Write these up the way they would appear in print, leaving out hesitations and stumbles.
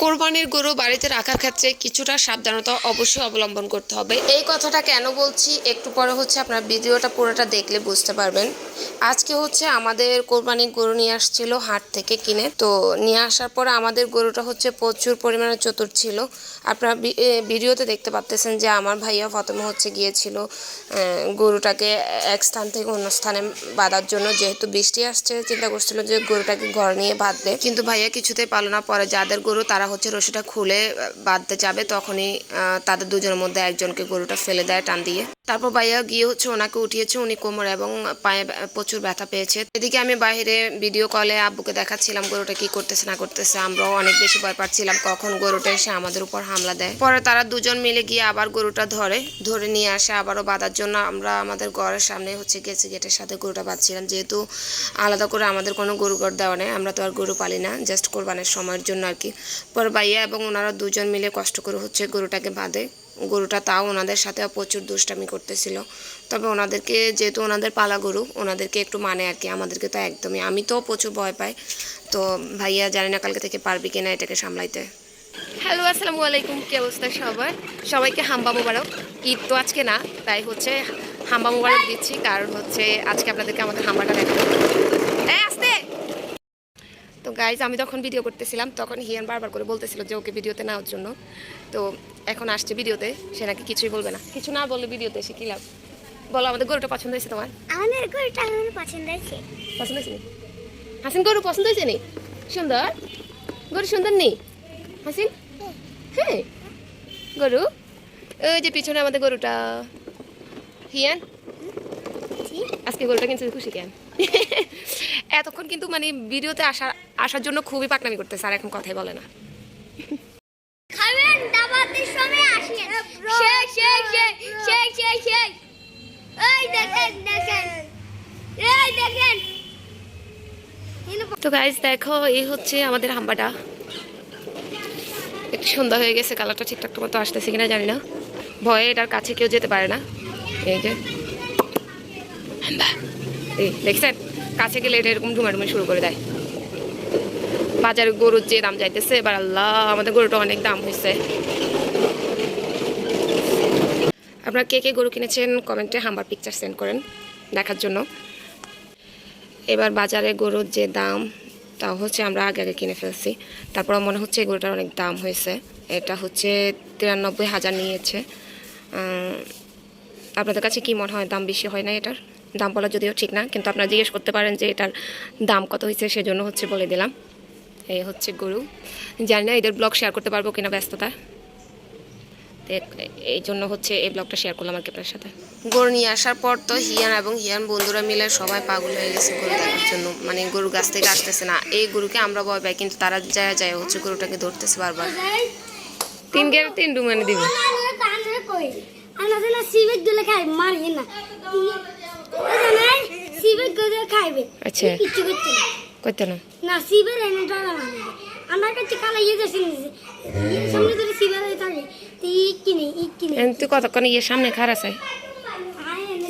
কোরবানির গরু বাড়িতে রাখার ক্ষেত্রে কিছুটা সাবধানতা অবশ্যই অবলম্বন করতে হবে। এই কথাটা কেন বলছি একটু পরে হচ্ছে আপনার ভিডিওটা পুরোটা দেখলে বুঝতে পারবেন। আজকে হচ্ছে আমাদের কোরবানির গরু নিয়ে আসছিল হাট থেকে কিনে, তো নিয়ে আসার পরে আমাদের গরুটা হচ্ছে প্রচুর পরিমাণে চতুর ছিল। আপনারা ভিডিওতে দেখতে পাচ্ছেন যে আমার ভাইয়া প্রথমে হচ্ছে গিয়েছিল গরুটাকে এক স্থান থেকে অন্য স্থানে বাঁধার জন্য, যেহেতু বৃষ্টি আসছে চিন্তা করছিল যে গরুটাকে ঘর নিয়ে বাঁধবে, কিন্তু ভাইয়া কিছুতেই পারলো না। পরে যাদের গরু তারা হচ্ছে রশিটা খুলে বাঁধতে যাবে, তখনই তাদের দুজনের মধ্যে একজনকে গরুটা ফেলে দেয় টান দিয়ে। তারপর ভাইয়া গিয়ে হচ্ছে ওনাকে উঠিয়েছে, উনি কোমর এবং পায়ে প্রচুর ব্যথা পেয়েছে। এদিকে আমি বাইরে ভিডিও কলে আব্বুকে দেখাচ্ছিলাম গরুটা কি করতেছে না করতেছে। আমরাও অনেক বেশি ভয় পাচ্ছিলাম কখন গরুটা এসে আমাদের উপর হামলা দেয়। পরে তারা দুজন মিলে গিয়ে আবার গরুটা ধরে নিয়ে আসে আবারও বাঁধার জন্য। আমরা আমাদের ঘরের সামনে হচ্ছে গেটের সাথে গরুটা বাঁধছিলাম, যেহেতু আলাদা করে আমাদের কোনো গরু ঘর দেওয়া নেই, আমরা তো আর গরু পালি না, জাস্ট কোরবানের সময়ের জন্য আর কি। পরে ভাইয়া এবং ওনারা দুজন মিলে কষ্ট করে হচ্ছে গরুটাকে বাঁধে। গরুটা তাও ওনাদের সাথে প্রচুর দুষ্টামি করতেছিল, তবে ওনাদেরকে যেহেতু ওনাদের পালা গরু ওনাদেরকে একটু মানে আর কি, আমাদেরকে তো একদমই। আমি তো প্রচুর ভয় পাই, তো ভাইয়া জানি না কালকে থেকে পারবি কিনা এটাকে সামলাইতে। হ্যালো, আসসালামু আলাইকুম, কি অবস্থা সবার? সবাইকে হাম্বা মোবারক। ঈদ তো আজকে না, তাই হচ্ছে হাম্বা মোবারক দিচ্ছি, কারণ হচ্ছে আজকে আপনাদেরকে আমাদের হাম্বাটা দেখাবো। আসতে তো গাইজ, আমি যখন ভিডিও করতেছিলাম তখন হিয়ান বারবার করে বলতেছিল যে ওকে ভিডিওতে নেওয়ার জন্য, তো এখন আসছে ভিডিওতে, সে নাকি কিছুই বলবে না। কিছু না বললে ভিডিওতে এসে কি লাভ? বলো, আমাদের গরুটা পছন্দ হয়েছে তোমার? আমাদের গরুটা আমার পছন্দ হয়েছে। পছন্দ হয়েছে নি? হাসিন গরু পছন্দ হয়েছে নি? সুন্দর গরু, সুন্দর নেই হাসিন? হ্যাঁ গরু, ওই যে পিছনে আমাদের গরুটা। হিয়ান, আজকে গরুটা কিনতে খুশি কেন? এতক্ষণ কিন্তু মানে ভিডিওতে আসার জন্য খুবই পাকনামি করতেছে, আর এখন কথাই বলে না। খাবেন দাবাতের সময় আসেন। এই দেখেন এই দেখেন। তো গাইজ দেখো, এই হচ্ছে আমাদের হাম্বাটা। একটু সুন্দর হয়ে গেছে, কালারটা ঠিকঠাক মতো আসতেছে কিনা জানি না, ভয়ে এটার কাছে কেউ যেতে পারে না। এই যে হাম্বা, এই দেখছেন, কাছে গেলে এটা এরকম ঢুমাঢুমি শুরু করে দেয়। বাজারে গরুর যে দাম যাইতেছে এবার, আল্লাহ, আমাদের গরুটা অনেক দাম হয়েছে। আপনারা কে কে গরু কিনেছেন কমেন্টে হাম্বার পিকচার সেন্ড করেন দেখার জন্য। এবার বাজারে গরুর যে দাম, তাও হচ্ছে আমরা আগে আগে কিনে ফেলছি, তারপর মনে হচ্ছে এই গরুটার অনেক দাম হয়েছে। এটা হচ্ছে 93,000 নিয়েছে। আপনাদের কাছে কি মনে হয়, দাম বেশি হয় না? এটার দাম বলা যদিও ঠিক না, কিন্তু আপনারা জিজ্ঞেস করতে পারেন যে এটার দাম কত হয়েছে, সেজন্য হচ্ছে বলে দিলাম। এই হচ্ছে গরু, জানি না এদের ব্লগ শেয়ার করতে পারবো কিনা, ব্যস্ততা, এই জন্য হচ্ছে এই ব্লগটা শেয়ার করলাম আর কি আপনার সাথে। গরু নিয়ে আসার পর তো হিয়ান এবং হিয়ান বন্ধুরা মিলে সবাই পাগল হয়ে গেছে গরু দেখার জন্য, মানে গরু গাছ থেকে আসতেছে না। এই গরুকে আমরা ভয় পাই, কিন্তু তারা যায় হচ্ছে গরুটাকে ধরতেছে বারবার। তিন ডুমানে দিবি। আচ্ছা, করতে না না সিবের এনে ডলা মানে আমার কাছে কালা ইয়ে যাচ্ছে সামনে ধরে সিবের থাকে কিনে তুই কতক্ষণ ইয়ে সামনে খারাপ আছে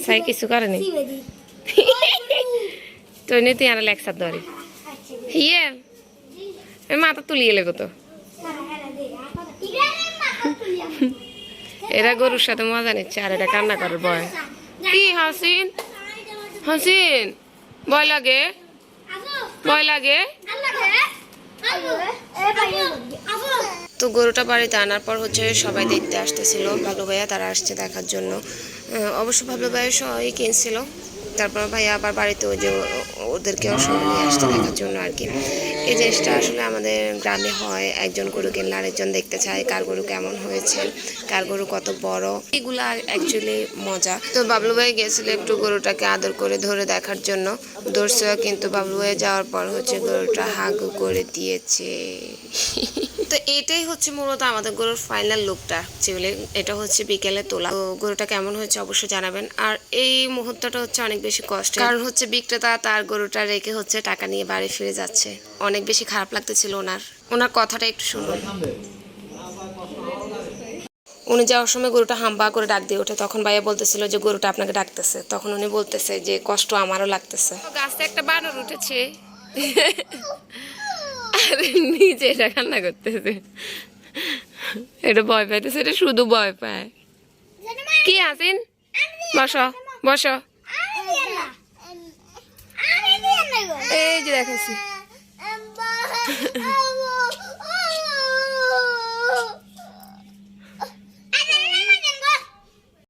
সাই কিছু করে নি তো নে তুই আর লেকচার ধরি ইয়ে মাথা তুলিয়ে লেগো তো। এরা গরুর সাথে মজা নিচ্ছে আর এটা কান্না করার ভয়। কি হাসিন, হাসিন ভয় লাগে, ভয় লাগে। তো গরুটা বাড়িতে আনার পর হচ্ছে সবাই দেখতে আসতেছিল, ভালো ভাইয়া তারা আসছে দেখার জন্য। অবশ্য ভালো ভাইয়া সবাই কিনছিল, তারপর ভাইয়া আবার বাড়িতে ওই যে ওদেরকেও সবাই নিয়ে আসতে দেখার জন্য আর কি। এই জিনিসটা আসলে আমাদের গ্রামে হয়, একজন গরু কিনলে আরেকজন দেখতে চায় কার গরু কেমন হয়েছে, কার গরু কত বড়, এগুলো অ্যাকচুয়ালি মজা। তো বাবলু ভাই গেছিল একটু গরুটাকে আদর করে ধরে দেখার জন্য, ধরছে, কিন্তু বাবলু ভাই যাওয়ার পর হচ্ছে গরুটা হাগু করে দিয়েছে। তো এটাই হচ্ছে মূলত আমাদের গরুর ফাইনাল লুকটা। অ্যাকচুয়ালি এটা হচ্ছে বিকেলে তোলা। তো গরুটা কেমন হয়েছে অবশ্যই জানাবেন। আর এই মুহূর্তটা হচ্ছে অনেক বেশি কষ্ট, কারণ হচ্ছে বিক্রেতা তার গরুটা রেখে হচ্ছে টাকা নিয়ে বাড়ি ফিরে যাচ্ছে। অনেক বেশি খারাপ লাগতেছিল ওনার কথাটা একটু শুনুন। উনি যাওয়ার সময় গরুটা হাম্বা করে ডাক দিয়ে ওঠে, তখন ভাইয়া বলতেছিল যে গরুটা আপনাকে ডাকতেছে, তখন উনি বলতেছে যে কষ্ট আমারও লাগতেছে। গাছে একটা বানর উঠেছে, আরে নিজে এটা কান্না করতেছে, এটা ভয় পাইতেছে, এটা শুধু ভয় পায়। কি আসিন, বসো বসো, এই যে দেখাচ্ছি।